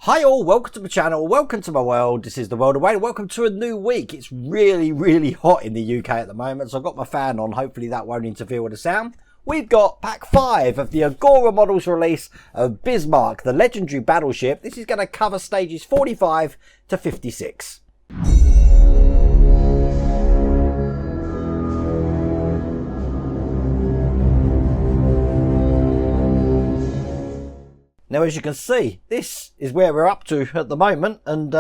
Hi all, welcome to my channel, welcome to my world. This is the world away. Welcome to a new week. It's really hot in the UK at the moment, so I've got my fan on. Hopefully that won't interfere with the sound. We've got pack 5 of the Agora Models release of Bismarck, the legendary battleship. This is going to cover stages 45 to 56. Now, as you can see, this is where we're up to at the moment, and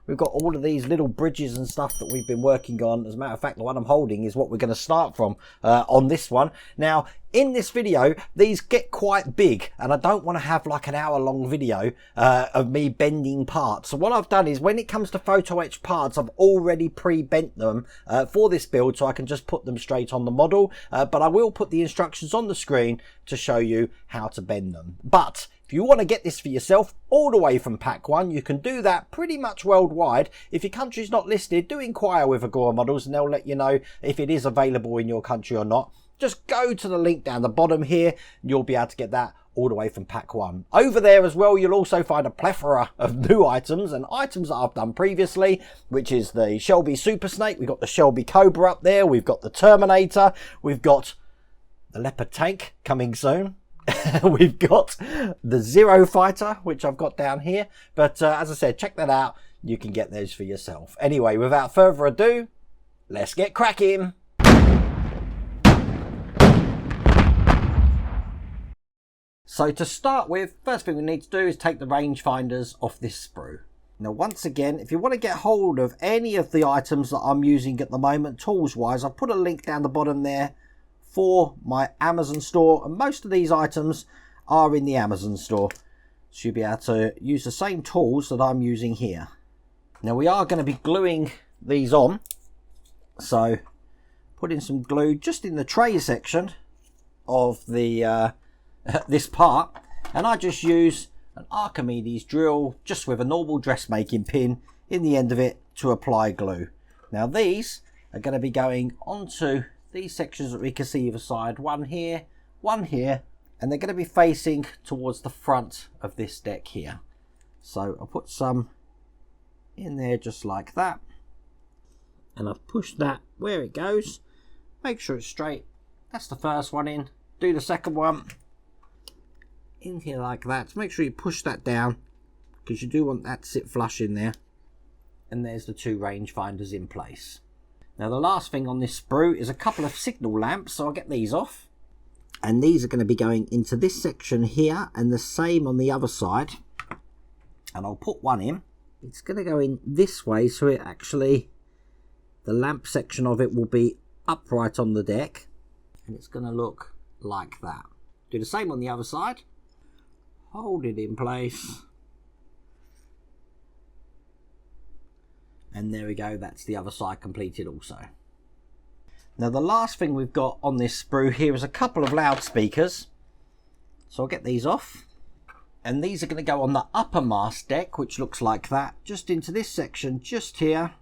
we've got all of these little bridges and stuff that we've been working on. As a matter of fact, the one I'm holding is what we're going to start from on this one. Now, in this video, these get quite big, and I don't want to have like an hour-long video of me bending parts. So what I've done is, when it comes to photo etch parts, I've already pre-bent them for this build, so I can just put them straight on the model. But I will put the instructions on the screen to show you how to bend them. But if you want to get this for yourself all the way from pack 1, you can do that pretty much worldwide. If your country's not listed, do inquire with Agora Models and they'll let you know if it is available in your country or not. Just go to the link down the bottom here and you'll be able to get that all the way from pack 1. Over there as well, you'll also find a plethora of new items and items that I've done previously, which is the Shelby Super Snake. We've got the Shelby Cobra up there. We've got the Terminator. We've got the Leopard tank coming soon. We've got the Zero Fighter, which I've got down here. But as I said, check that out. You can get those for yourself. Anyway, without further ado, let's get cracking. So to start with, first thing we need to do is take the rangefinders off this sprue. Now, once again, if you want to get hold of any of the items that I'm using at the moment, tools-wise, I've put a link down the bottom there for my Amazon store, and most of these items are in the Amazon store, so you'll be able to use the same tools that I'm using here. Now, we are going to be gluing these on, so put in some glue just in the tray section of the this part, and I just use an Archimedes drill just with a normal dressmaking pin in the end of it to apply glue. Now, these are going to be going onto these sections that we can see either side, one here, and they're going to be facing towards the front of this deck here. So I'll put some in there just like that, and I've pushed that where it goes. Make sure it's straight. That's the first one in. Do the second one in here like that. So make sure you push that down, because you do want that to sit flush in there. And there's the two rangefinders in place. Now, the last thing on this sprue is a couple of signal lamps, so I'll get these off. And these are going to be going into this section here, and the same on the other side. And I'll put one in. It's going to go in this way, so it actually, the lamp section of it will be upright on the deck. And it's going to look like that. Do the same on the other side. Hold it in place. And there we go, that's the other side completed also. Now, the last thing we've got on this sprue here is a couple of loudspeakers. So I'll get these off. And these are going to go on the upper mast deck, which looks like that, just into this section, just here.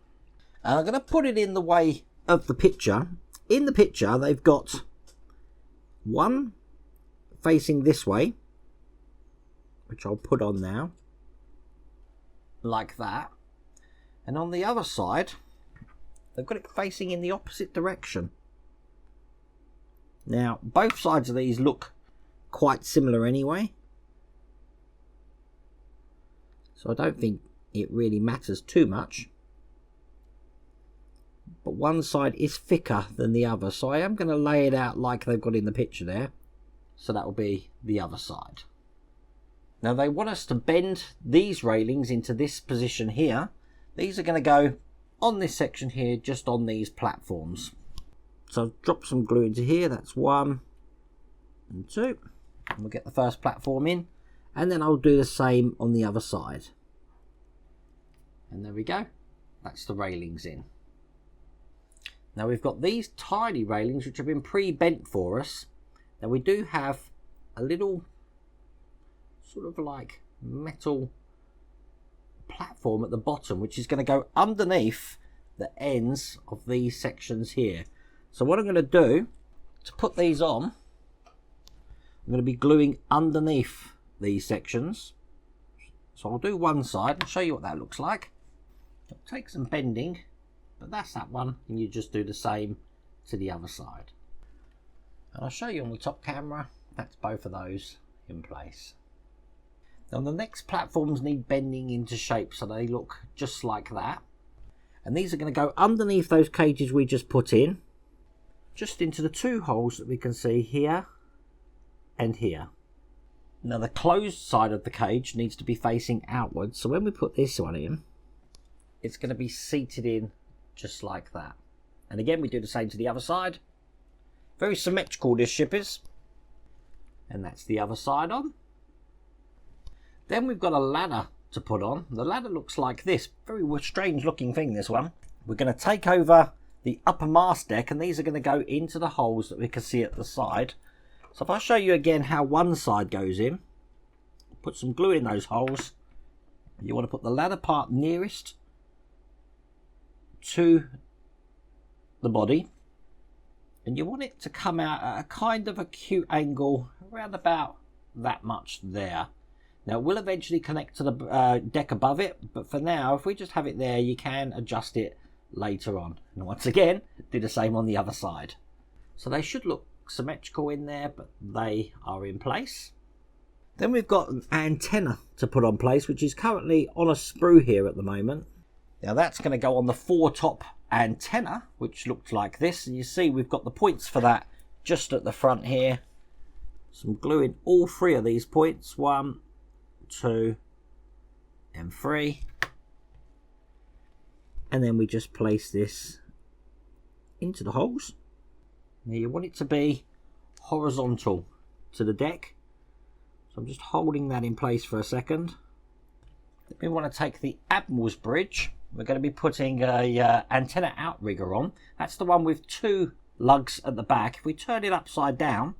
And I'm going to put it in the way of the picture. In the picture, they've got one facing this way, which I'll put on now, like that. And on the other side, they've got it facing in the opposite direction. Now, both sides of these look quite similar anyway, so I don't think it really matters too much. But one side is thicker than the other, so I am going to lay it out like they've got in the picture there. So that will be the other side. Now, they want us to bend these railings into this position here. These are going to go on this section here, just on these platforms. So I've dropped some glue into here. That's 1 and 2. And we'll get the first platform in. And then I'll do the same on the other side. And there we go. That's the railings in. Now, we've got these tiny railings which have been pre-bent for us. Now, we do have a little sort of like metal platform at the bottom, which is going to go underneath the ends of these sections here. So what I'm going to do to put these on, I'm going to be gluing underneath these sections So I'll do one side and show you what that looks like. It'll take some bending, but that's that one, and you just do the same to the other side. And I'll show you on the top camera, that's both of those in place. Now the next platforms need bending into shape so they look just like that. And these are going to go underneath those cages we just put in, just into the two holes that we can see here and here. Now the closed side of the cage needs to be facing outwards, so when we put this one in, it's going to be seated in just like that. And again, we do the same to the other side. Very symmetrical, this ship is. And that's the other side on. Then we've got a ladder to put on. The ladder looks like this. Very strange looking thing, this one. We're going to take over the upper mast deck, and these are going to go into the holes that we can see at the side. So if I show you again how one side goes in, put some glue in those holes. You want to put the ladder part nearest to the body, and you want it to come out at a kind of acute angle around about that much there. Now it will eventually connect to the deck above it, but for now, if we just have it there, you can adjust it later on. And once again, do the same on the other side. So they should look symmetrical in there, but they are in place. Then we've got an antenna to put on place, which is currently on a sprue here at the moment. Now that's going to go on the foretop antenna, which looks like this, and you see we've got the points for that just at the front here. Some glue in all three of these points, 1, 2 and 3, and then we just place this into the holes. Now you want it to be horizontal to the deck, so I'm just holding that in place for a second. We want to take the Admiral's bridge. We're going to be putting a antenna outrigger on. That's the one with 2 lugs at the back. If we turn it upside down,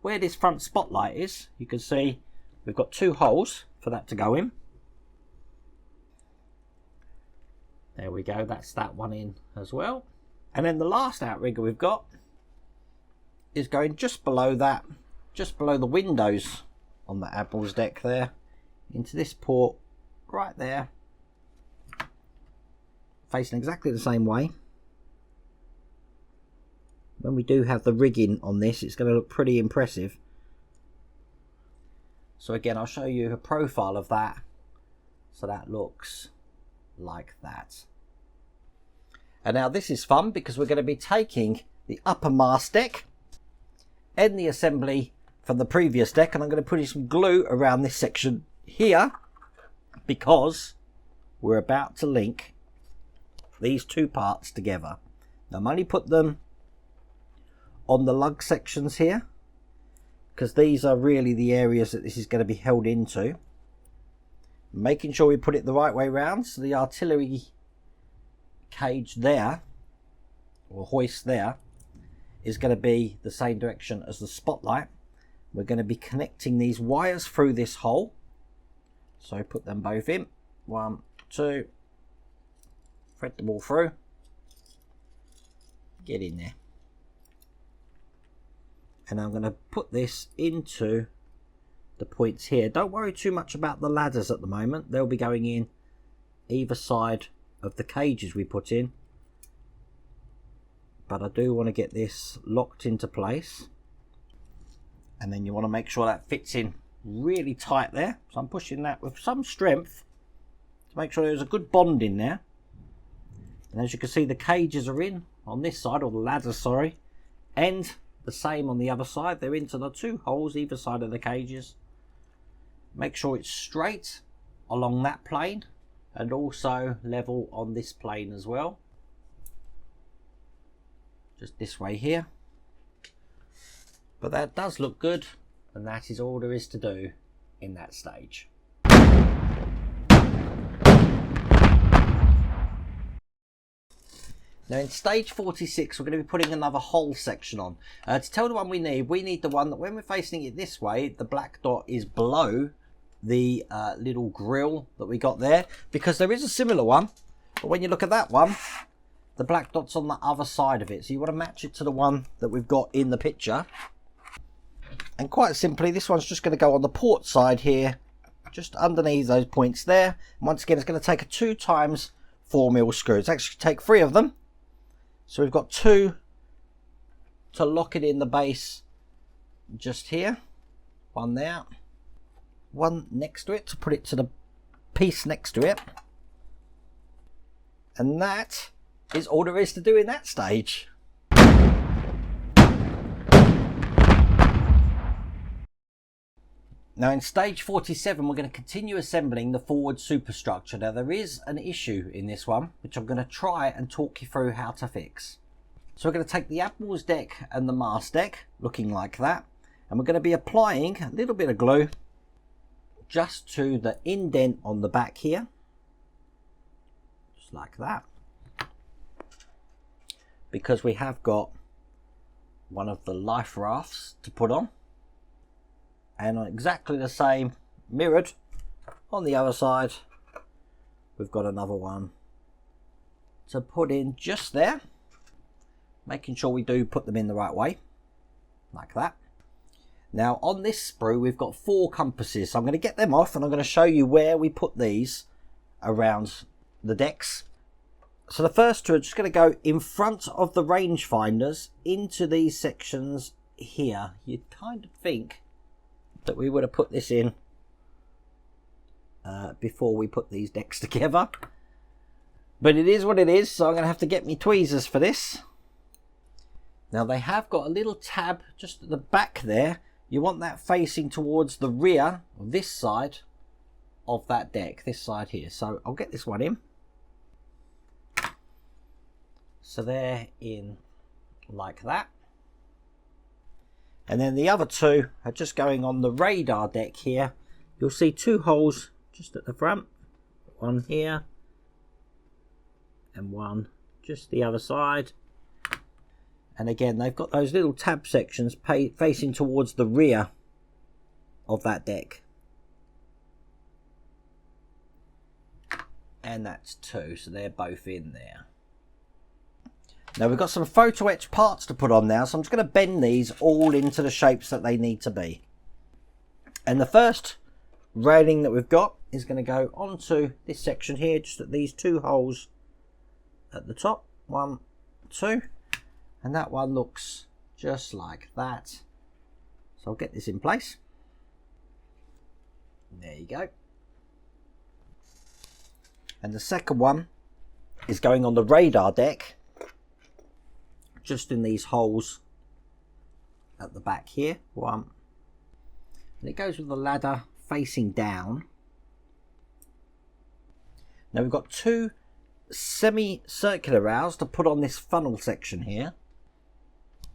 where this front spotlight is, you can see we've got 2 holes for that to go in. There we go, that's that one in as well. And then the last outrigger we've got is going just below that, just below the windows on the Admiral's deck there, into this port right there, facing exactly the same way. When we do have the rigging on this, it's going to look pretty impressive. So again, I'll show you a profile of that. So that looks like that. And now this is fun, because we're going to be taking the upper mast deck and the assembly from the previous deck, and I'm going to put some glue around this section here, because we're about to link these 2 parts together. Now I'm only put them on the lug sections here, because these are really the areas that this is going to be held into. Making sure we put it the right way round, so the artillery cage there, or hoist there, is going to be the same direction as the spotlight. We're going to be connecting these wires through this hole, so put them both in, 1, 2, thread them all through, get in there. And I'm going to put this into the points here. Don't worry too much about the ladders at the moment. They'll be going in either side of the cages we put in. But I do want to get this locked into place. And then you want to make sure that fits in really tight there. So I'm pushing that with some strength to make sure there's a good bond in there. And as you can see, the cages are in on this side, or the ladders, sorry. And the same on the other side. They're into the 2 holes either side of the cages. Make sure it's straight along that plane, and also level on this plane as well. Just this way here. But that does look good, and that is all there is to do in that stage. Now in stage 46, we're going to be putting another hull section on. To tell the one we need the one that when we're facing it this way, the black dot is below the little grill that we got there, because there is a similar one, but when you look at that one, the black dot's on the other side of it. So you want to match it to the one that we've got in the picture. And quite simply, this one's just going to go on the port side here, just underneath those points there. And once again, it's going to take a 2 times 4mm screw. It's actually take 3 of them. So we've got 2 to lock it in the base just here. 1 there. 1 next to it to put it to the piece next to it. And that is all there is to do in that stage. Now in stage 47, we're going to continue assembling the forward superstructure. Now there is an issue in this one, which I'm going to try and talk you through how to fix. So we're going to take the Admiral's deck and the mast deck, looking like that, and we're going to be applying a little bit of glue just to the indent on the back here, just like that, because we have got one of the life rafts to put on. And on exactly the same, mirrored on the other side, we've got another one to put in just there, making sure we do put them in the right way, like that. Now on this sprue, we've got 4 compasses, so I'm going to get them off and I'm going to show you where we put these around the decks. So the first 2 are just going to go in front of the rangefinders into these sections here. You'd kind of think that we would have put this in before we put these decks together, but it is what it is, so I'm going to have to get me tweezers for this. Now they have got a little tab just at the back there. You want that facing towards the rear, this side of that deck, this side here. So I'll get this one in. So they're in like that. And then the other 2 are just going on the radar deck here. You'll see 2 holes just at the front. 1 here. And 1 just the other side. And again, they've got those little tab sections facing towards the rear of that deck. And that's 2, so they're both in there. Now we've got some photo etch parts to put on now, so I'm just going to bend these all into the shapes that they need to be. And the first railing that we've got is going to go onto this section here, just at these 2 holes at the top. 1, 2. And that one looks just like that. So I'll get this in place. There you go. And the second one is going on the radar deck, just in these holes at the back here. 1. And it goes with the ladder facing down. Now we've got 2 semi-circular rails to put on this funnel section here.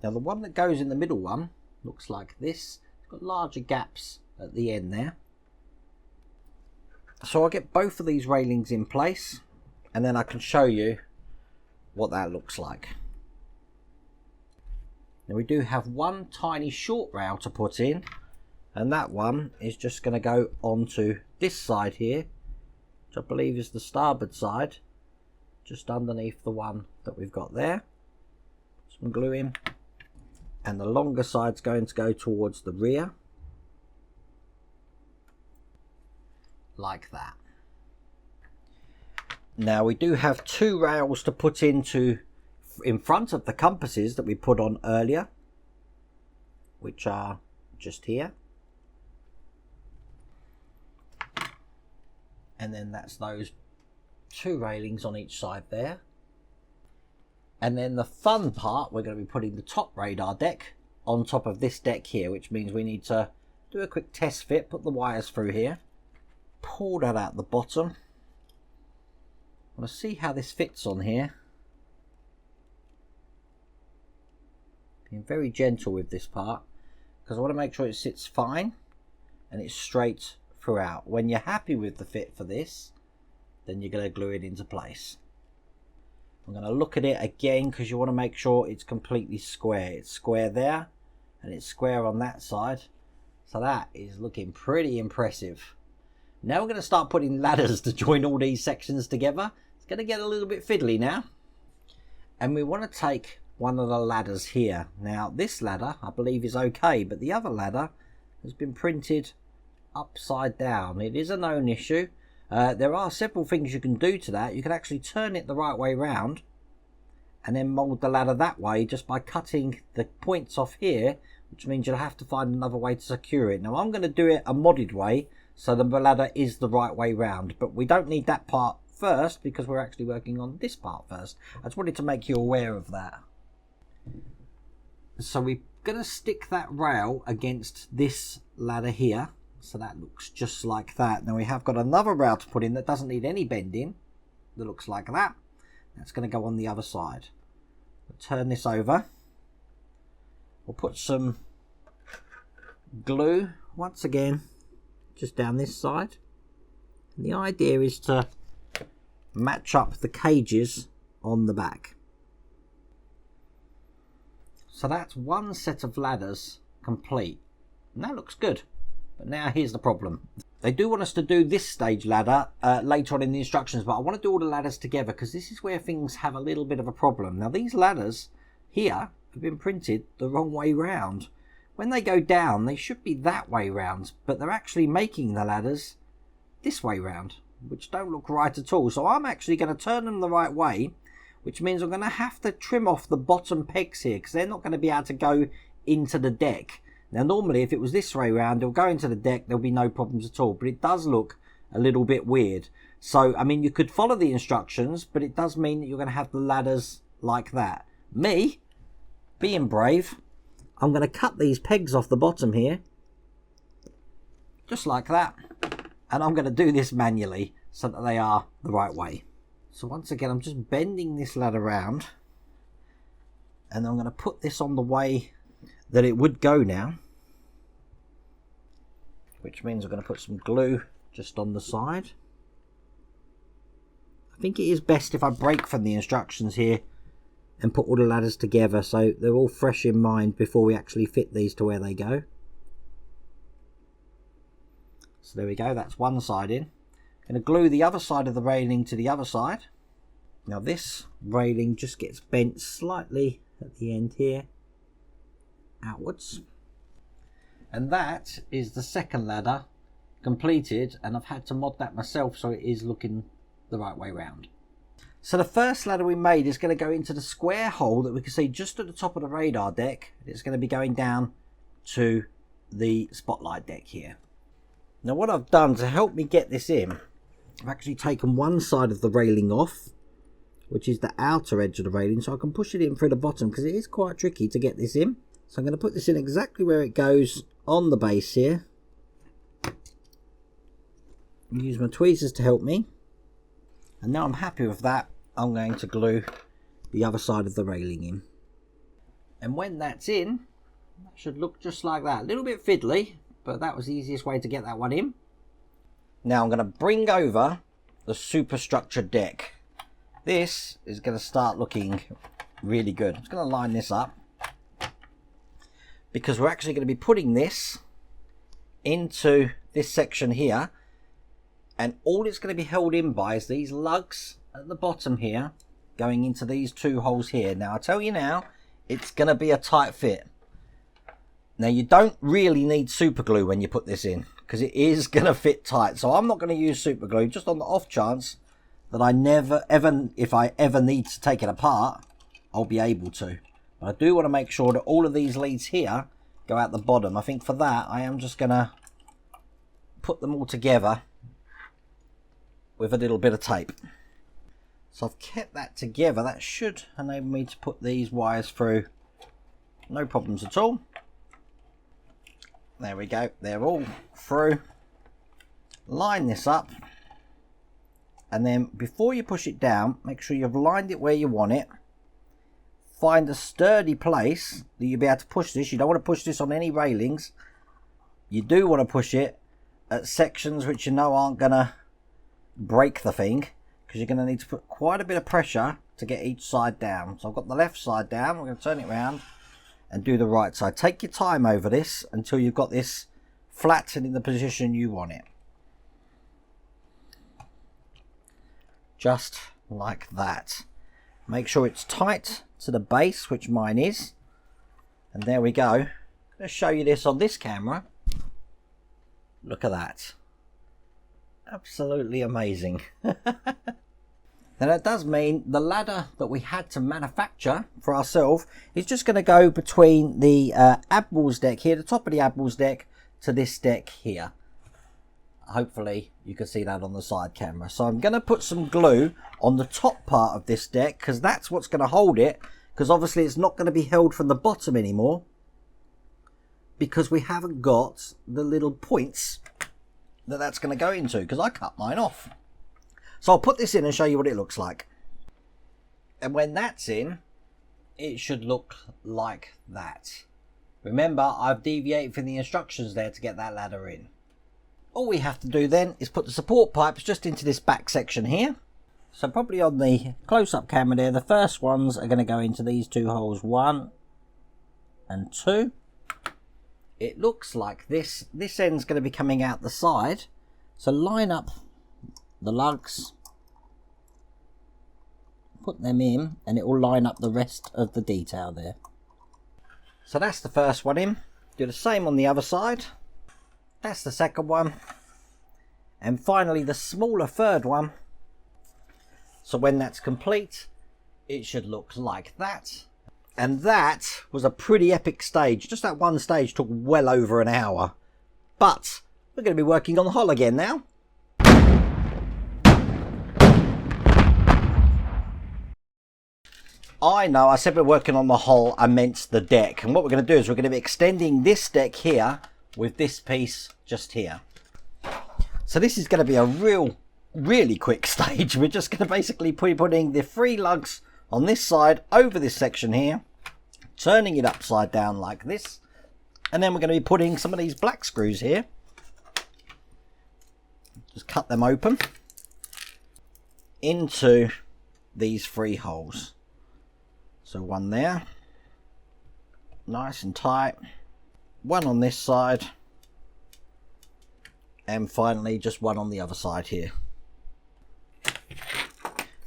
Now the one that goes in the middle one looks like this. It's got larger gaps at the end there. So I'll get both of these railings in place and then I can show you what that looks like. Now we do have 1 tiny short rail to put in, and that one is just going to go onto this side here, which I believe is the starboard side, just underneath the one that we've got there. Some glue in, and the longer side's going to go towards the rear, like that. Now we do have 2 rails to put into in front of the compasses that we put on earlier, which are just here, and then that's those 2 railings on each side there. And then the fun part, we're going to be putting the top radar deck on top of this deck here, which means we need to do a quick test fit, put the wires through here, pull that out the bottom. I want to see how this fits on here. Being very gentle with this part, because I want to make sure it sits fine and it's straight throughout. When you're happy with the fit for this, then you're going to glue it into place. I'm going to look at it again because you want to make sure it's completely square. It's square there and it's square on that side. So that is looking pretty impressive. Now we're going to start putting ladders to join all these sections together. It's going to get a little bit fiddly now. And we want to take one of the ladders here. Now this ladder I believe is okay, but the other ladder has been printed upside down. It is a known issue. There are several things you can do to that. You can actually turn it the right way round and then mould the ladder that way just by cutting the points off here, which means you'll have to find another way to secure it. Now I'm going to do it a modded way so the ladder is the right way round, but we don't need that part first because we're actually working on this part first. I just wanted to make you aware of that. So we're going to stick that rail against this ladder here, so that looks just like that. Now we have got another rail to put in that doesn't need any bending, that looks like that. That's going to go on the other side. We'll turn this over. We'll put some glue once again just down this side. And the idea is to match up the cages on the back. So that's one set of ladders complete, and that looks good. But now here's the problem. They do want us to do this stage ladder later on in the instructions, but I want to do all the ladders together because this is where things have a little bit of a problem. Now these ladders here have been printed the wrong way round. When they go down, they should be that way round, but they're actually making the ladders this way round, which don't look right at all. So I'm actually going to turn them the right way, which means I'm going to have to trim off the bottom pegs here because they're not going to be able to go into the deck. Now normally if it was this way round, it'll go into the deck, there'll be no problems at all, but it does look a little bit weird. So I mean, you could follow the instructions, but it does mean that you're going to have the ladders like that. Me, being brave, I'm going to cut these pegs off the bottom here, just like that, and I'm going to do this manually so that they are the right way. So once again, I'm just bending this ladder around, and I'm going to put this on the way that it would go now, which means I'm going to put some glue just on the side. I think it is best if I break from the instructions here and put all the ladders together so they're all fresh in mind before we actually fit these to where they go. So there we go, that's one side in. I'm going to glue the other side of the railing to the other side. Now this railing just gets bent slightly at the end here, outwards. And that is the second ladder completed, and I've had to mod that myself so it is looking the right way round. So the first ladder we made is going to go into the square hole that we can see just at the top of the radar deck. It's going to be going down to the spotlight deck here. Now what I've done to help me get this in, I've actually taken one side of the railing off, which is the outer edge of the railing, so I can push it in through the bottom because it is quite tricky to get this in. So I'm going to put this in exactly where it goes on the base here. Use my tweezers to help me. And now I'm happy with that, I'm going to glue the other side of the railing in. And when that's in, that should look just like that. A little bit fiddly, but that was the easiest way to get that one in. Now I'm going to bring over the Superstructure deck. This is going to start looking really good. I'm just going to line this up, because we're actually going to be putting this into this section here, and all it's going to be held in by is these lugs at the bottom here going into these two holes here. Now I tell you now, it's going to be a tight fit. Now you don't really need super glue when you put this in because it is going to fit tight, so I'm not going to use super glue, just on the off chance that I never ever, if I ever need to take it apart, I'll be able to. But I do want to make sure that all of these leads here go out the bottom. I think for that I am just going to put them all together with a little bit of tape. So I've kept that together. That should enable me to put these wires through, no problems at all. There we go, they're all through. Line this up, and then before you push it down, make sure you've lined it where you want it. Find a sturdy place that you'll be able to push this. You don't want to push this on any railings. You do want to push it at sections which you know aren't going to break the thing, because you're going to need to put quite a bit of pressure to get each side down. So I've got the left side down. We're going to turn it around and do the right side. Take your time over this until you've got this flat and in the position you want it. Just like that. Make sure it's tight to the base, which mine is. And there we go. Let's show you this on this camera. Look at that. Absolutely amazing. Now that does mean the ladder that we had to manufacture for ourselves is just going to go between the Admiral's deck here, the top of the Admiral's deck, to this deck here. Hopefully you can see that on the side camera. So I'm going to put some glue on the top part of this deck because that's what's going to hold it, because obviously it's not going to be held from the bottom anymore because we haven't got the little points that that's going to go into, because I cut mine off. So I'll put this in and show you what it looks like. And when that's in, it should look like that. Remember, I've deviated from the instructions there to get that ladder in. All we have to do then is put the support pipes just into this back section here. So probably on the close-up camera there, the first ones are going to go into these two holes, 1 and 2. It looks like this. This end's going to be coming out the side. So line up the lugs, put them in, and it will line up the rest of the detail there. So that's the first one in. Do the same on the other side. That's the second one. And finally the smaller third one. So when that's complete, it should look like that. And that was a pretty epic stage. Just that one stage took well over an hour. But we're going to be working on the hull again now. I know, I said we're working on the hull, I meant the deck. And what we're going to do is we're going to be extending this deck here with this piece just here. So this is going to be a really quick stage. We're just going to basically be putting the 3 lugs on this side over this section here, turning it upside down like this. And then we're going to be putting some of these black screws here. Just cut them open into these 3 holes. So one there, nice and tight, one on this side, and finally just one on the other side here.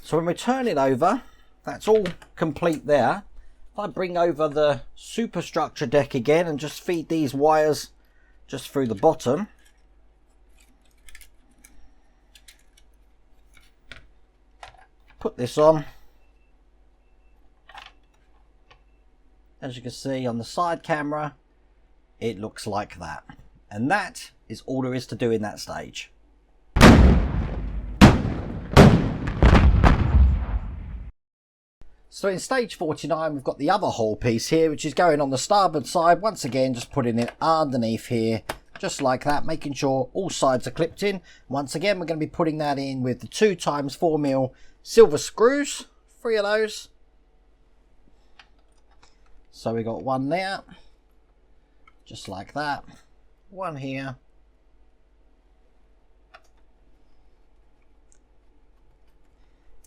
So when we turn it over, that's all complete there. If I bring over the Superstructure deck again and just feed these wires just through the bottom, put this on. As you can see on the side camera, it looks like that. And that is all there is to do in that stage. So in stage 49, we've got the other hull piece here, which is going on the starboard side. Once again, just putting it underneath here, just like that, making sure all sides are clipped in. Once again, we're going to be putting that in with the 2x4mm silver screws, 3 of those. So we got one there, just like that, one here,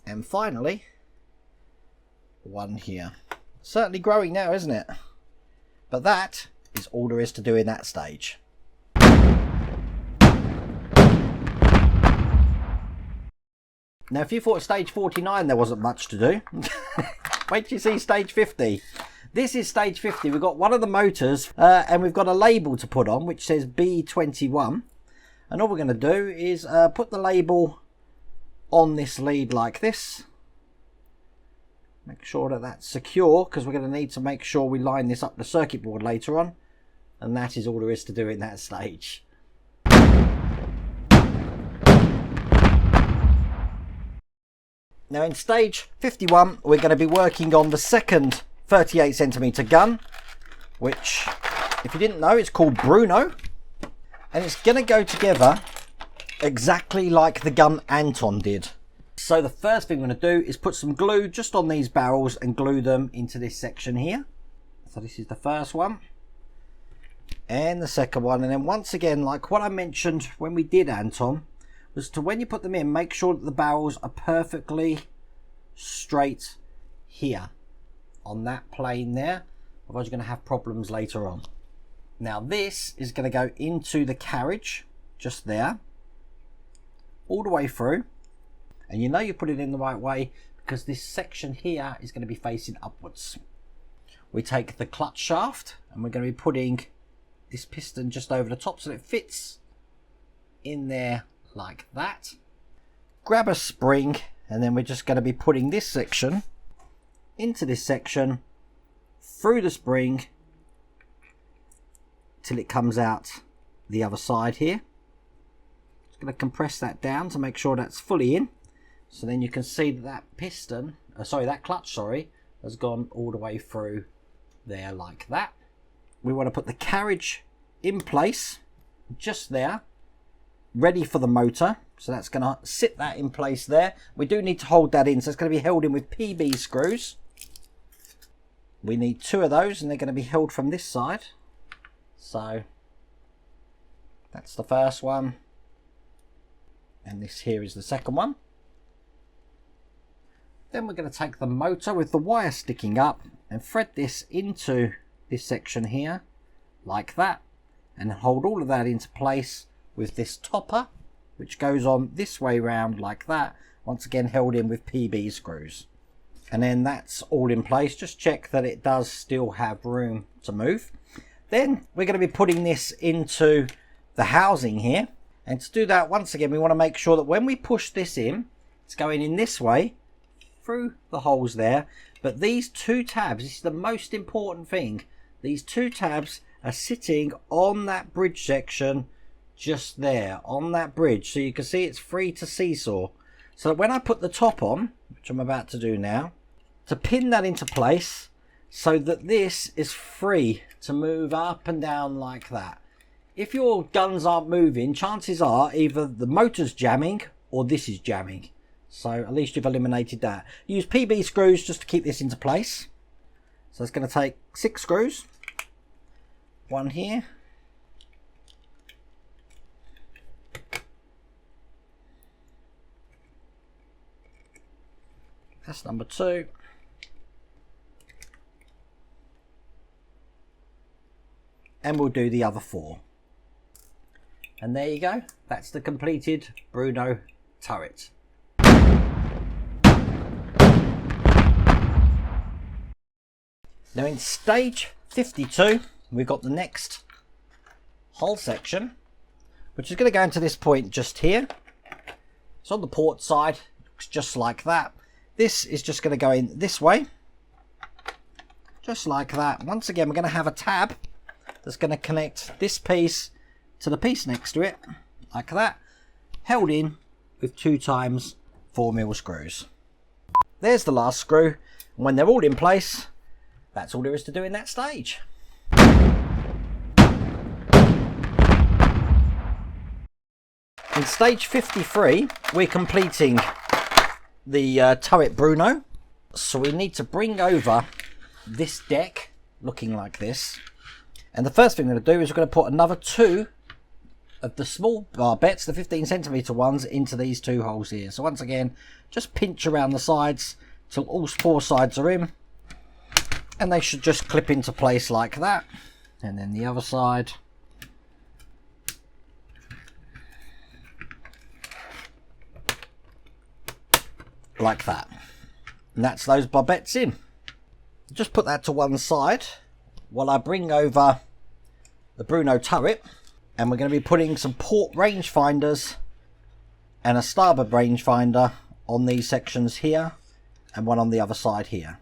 and finally one here. Certainly growing now, isn't it? But that is all there is to do in that stage. Now if you thought stage 49 there wasn't much to do, wait till you see stage 50. This is stage 50. We've got one of the motors and we've got a label to put on which says B21. And all we're going to do is put the label on this lead like this. Make sure that that's secure, because we're going to need to make sure we line this up the circuit board later on. And that is all there is to do in that stage. Now in stage 51 we're going to be working on the second 38cm gun, which, if you didn't know, it's called Bruno, and it's going to go together exactly like the gun Anton did. So the first thing we're going to do is put some glue just on these barrels and glue them into this section here. So this is the first one and the second one, and then once again, like what I mentioned when we did Anton, was to, when you put them in, make sure that the barrels are perfectly straight here on that plane there, otherwise you're going to have problems later on. Now this is going to go into the carriage just there, all the way through, and you know you put it in the right way because this section here is going to be facing upwards. We take the clutch shaft and we're going to be putting this piston just over the top so that it fits in there like that. Grab a spring, and then we're just going to be putting this section into this section through the spring till it comes out the other side here. Just going to compress that down to make sure that's fully in. So then you can see that that piston, that clutch, has gone all the way through there like that. We want to put the carriage in place just there, ready for the motor. So that's going to sit that in place there. We do need to hold that in, so it's going to be held in with PB screws. We need 2 of those, and they're going to be held from this side. So that's the first one, and this here is the second one. Then we're going to take the motor with the wire sticking up and thread this into this section here like that, and hold all of that into place with this topper, which goes on this way round like that, once again held in with PB screws. And then that's all in place. Just check that it does still have room to move. Then we're going to be putting this into the housing here, and to do that, once again, we want to make sure that when we push this in, it's going in this way through the holes there. But these 2 tabs, this is the most important thing, these 2 tabs are sitting on that bridge section just there on that bridge, so you can see it's free to seesaw. So that when I put the top on, which I'm about to do now, to pin that into place so that this is free to move up and down like that. If your guns aren't moving, chances are either the motor's jamming or this is jamming. So at least you've eliminated that. Use PB screws just to keep this into place. So it's going to take 6 screws. 1 here. That's number 2. And we'll do the other 4. And there you go. That's the completed Bruno turret. Now in stage 52, we've got the next hull section, which is going to go into this point just here. It's on the port side, looks just like that. This is just going to go in this way, just like that. Once again, we're going to have a tab that's going to connect this piece to the piece next to it, like that, held in with 2 times 4mm screws. There's the last screw, and when they're all in place, that's all there is to do in that stage. In stage 53, we're completing the turret Bruno. So we need to bring over this deck looking like this. And the first thing we're going to do is we're going to put another 2 of the small barbettes, the 15cm ones, into these 2 holes here. So once again, just pinch around the sides till all 4 sides are in. And they should just clip into place like that. And then the other side. Like that. And that's those barbettes in. Just put that to one side while I bring over the Bruno turret. And we're going to be putting some port rangefinders and a starboard rangefinder on these sections here, and one on the other side here.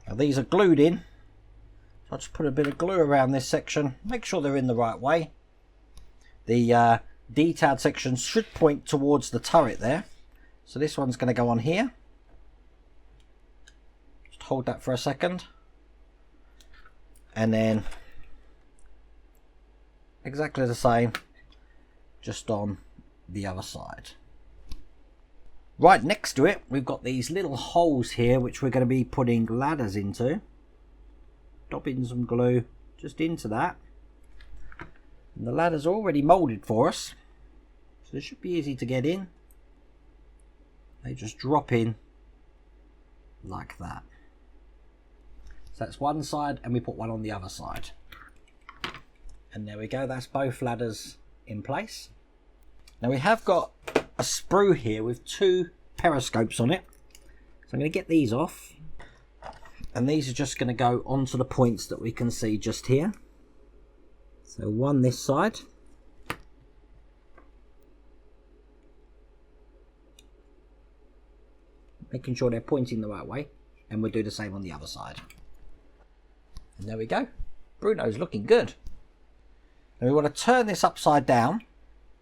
Now these are glued in, so I'll just put a bit of glue around this section, make sure they're in the right way. The detailed section should point towards the turret there, so this one's going to go on here. Just hold that for a second, and then exactly the same just on the other side. Right next to it, we've got these little holes here which we're going to be putting ladders into. Dobbing some glue just into that. And the ladders are already moulded for us, so they should be easy to get in. They just drop in like that. So that's one side, and we put one on the other side. And there we go, that's both ladders in place. Now we have got a sprue here with 2 periscopes on it. So I'm going to get these off. And these are just going to go onto the points that we can see just here. So one this side. making sure they're pointing the right way, and we'll do the same on the other side. And there we go. Bruno's looking good. Now we want to turn this upside down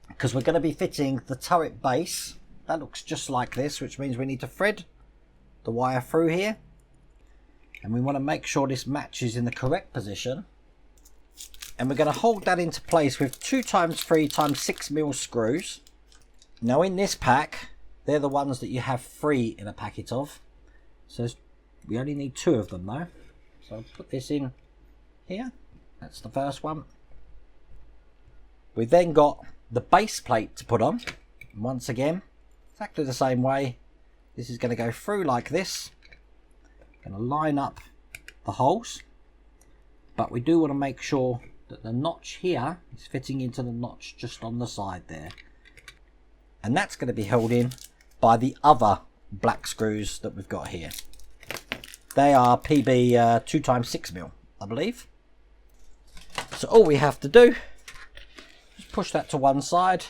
because we're going to be fitting the turret base. That looks just like this, which means we need to thread the wire through here, and we want to make sure this matches in the correct position, and we're going to hold that into place with 2x3 x 6mm screws. Now in this pack, they're the ones that you have 3 in a packet of, so we only need 2 of them though. So I'll put this in here. That's the first one. We've then got the base plate to put on. And once again, exactly the same way. This is going to go through like this. Going to line up the holes, but we do want to make sure that the notch here is fitting into the notch just on the side there, and that's going to be held in by the other black screws that we've got here. They are PB 2x6mm, I believe. So all we have to do is push that to one side,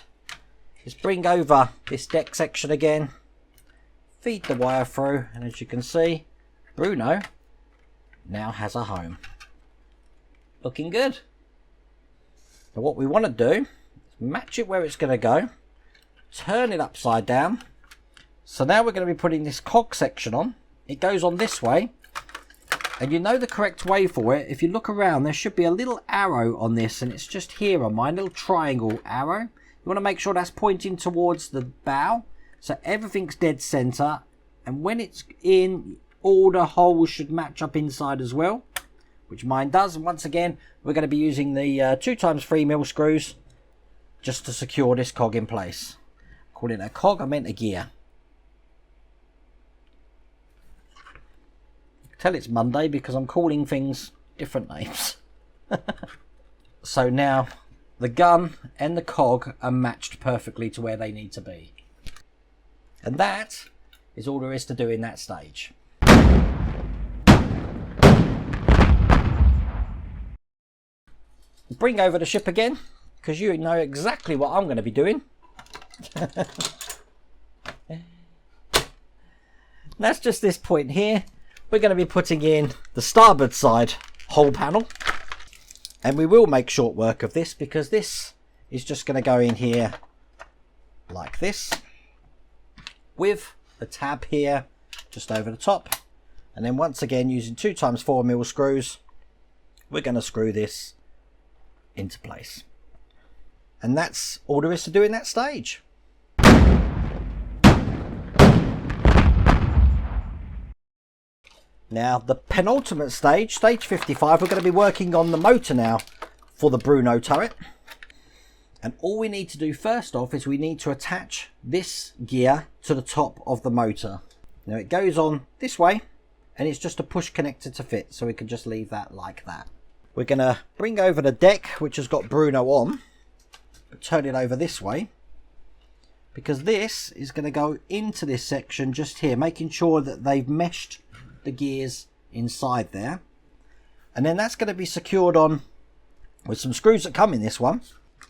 is bring over this deck section again, feed the wire through, and as you can see, Bruno now has a home. Looking good. Now what we want to do is match it where it's going to go, turn it upside down. So now we're going to be putting this cog section on. It goes on this way, and you know the correct way for it. If you look around, there should be a little arrow on this, and it's just here on mine, little triangle arrow. You want to make sure that's pointing towards the bow, so everything's dead center, and when it's in, all the holes should match up inside as well, which mine does. And once again, we're going to be using the 2x3mm screws just to secure this cog in place. Calling it a cog, I meant a gear. Tell it's Monday because I'm calling things different names. So now the gun and the cog are matched perfectly to where they need to be. And that is all there is to do in that stage. Bring over the ship again, because you know exactly what I'm going to be doing. That's just this point here. We're going to be putting in the starboard side hull panel, and we will make short work of this because this is just going to go in here like this, with the tab here just over the top, and then once again using 2x4mm screws, we're going to screw this into place. And that's all there is to do in that stage. Now the penultimate stage, stage 55, we're going to be working on the motor now for the Bruno turret. And all we need to do first off is we need to attach this gear to the top of the motor. Now it goes on this way, and it's just a push connector to fit, so we can just leave that like that. We're going to bring over the deck, which has got Bruno on, but turn it over this way, because this is going to go into this section just here, making sure that they've meshed the gears inside there. And then that's going to be secured on with some screws that come in this one,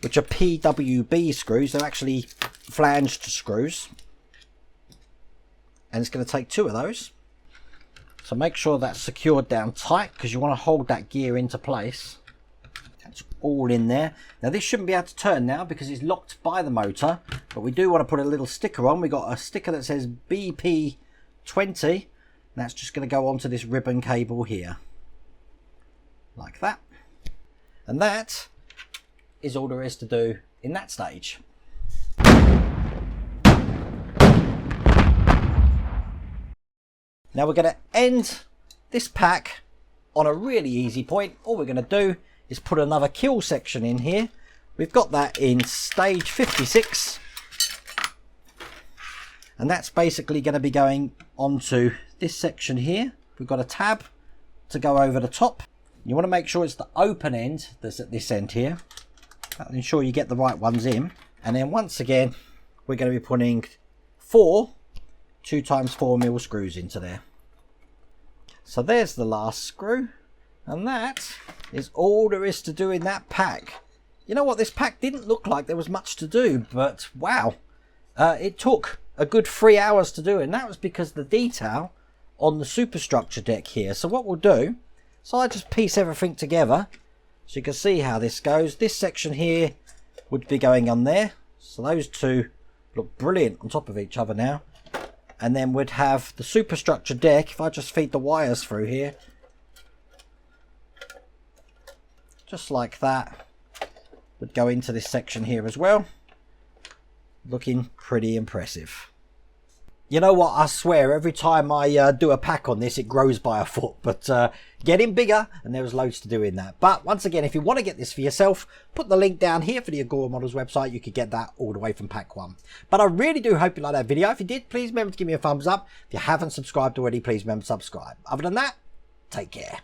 which are PWB screws. They're actually flanged screws, and it's going to take 2 of those. So make sure that's secured down tight, because you want to hold that gear into place. That's all in there. Now this shouldn't be able to turn now because it's locked by the motor, but we do want to put a little sticker on. We got a sticker that says BP20. That's just going to go onto this ribbon cable here, like that. And that is all there is to do in that stage. Now we're going to end this pack on a really easy point. All we're going to do is put another keel section in here. We've got that in stage 56. And that's basically going to be going onto this section here. We've got a tab to go over the top. You want to make sure it's the open end that's at this end here. That'll ensure you get the right ones in. And then once again, we're going to be putting 4 2x4mm screws into there. So there's the last screw, and that is all there is to do in that pack. You know what, this pack didn't look like there was much to do, but wow, it took a good 3 hours to do, and that was because of the detail on the superstructure deck here. So what we'll do, so I just piece everything together so you can see how this goes. This section here would be going on there, so those two look brilliant on top of each other now. And then we'd have the superstructure deck. If I just feed the wires through here, just like that, would go into this section here as well. Looking pretty impressive. You know what, I swear every time I do a pack on this it grows by a foot, but getting bigger, and there was loads to do in that. But once again, if you want to get this for yourself, put the link down here for the Agora Models website. You could get that all the way from pack 1. But I really do hope you liked that video. If you did, please remember to give me a thumbs up. If you haven't subscribed already, please remember to subscribe. Other than that, take care.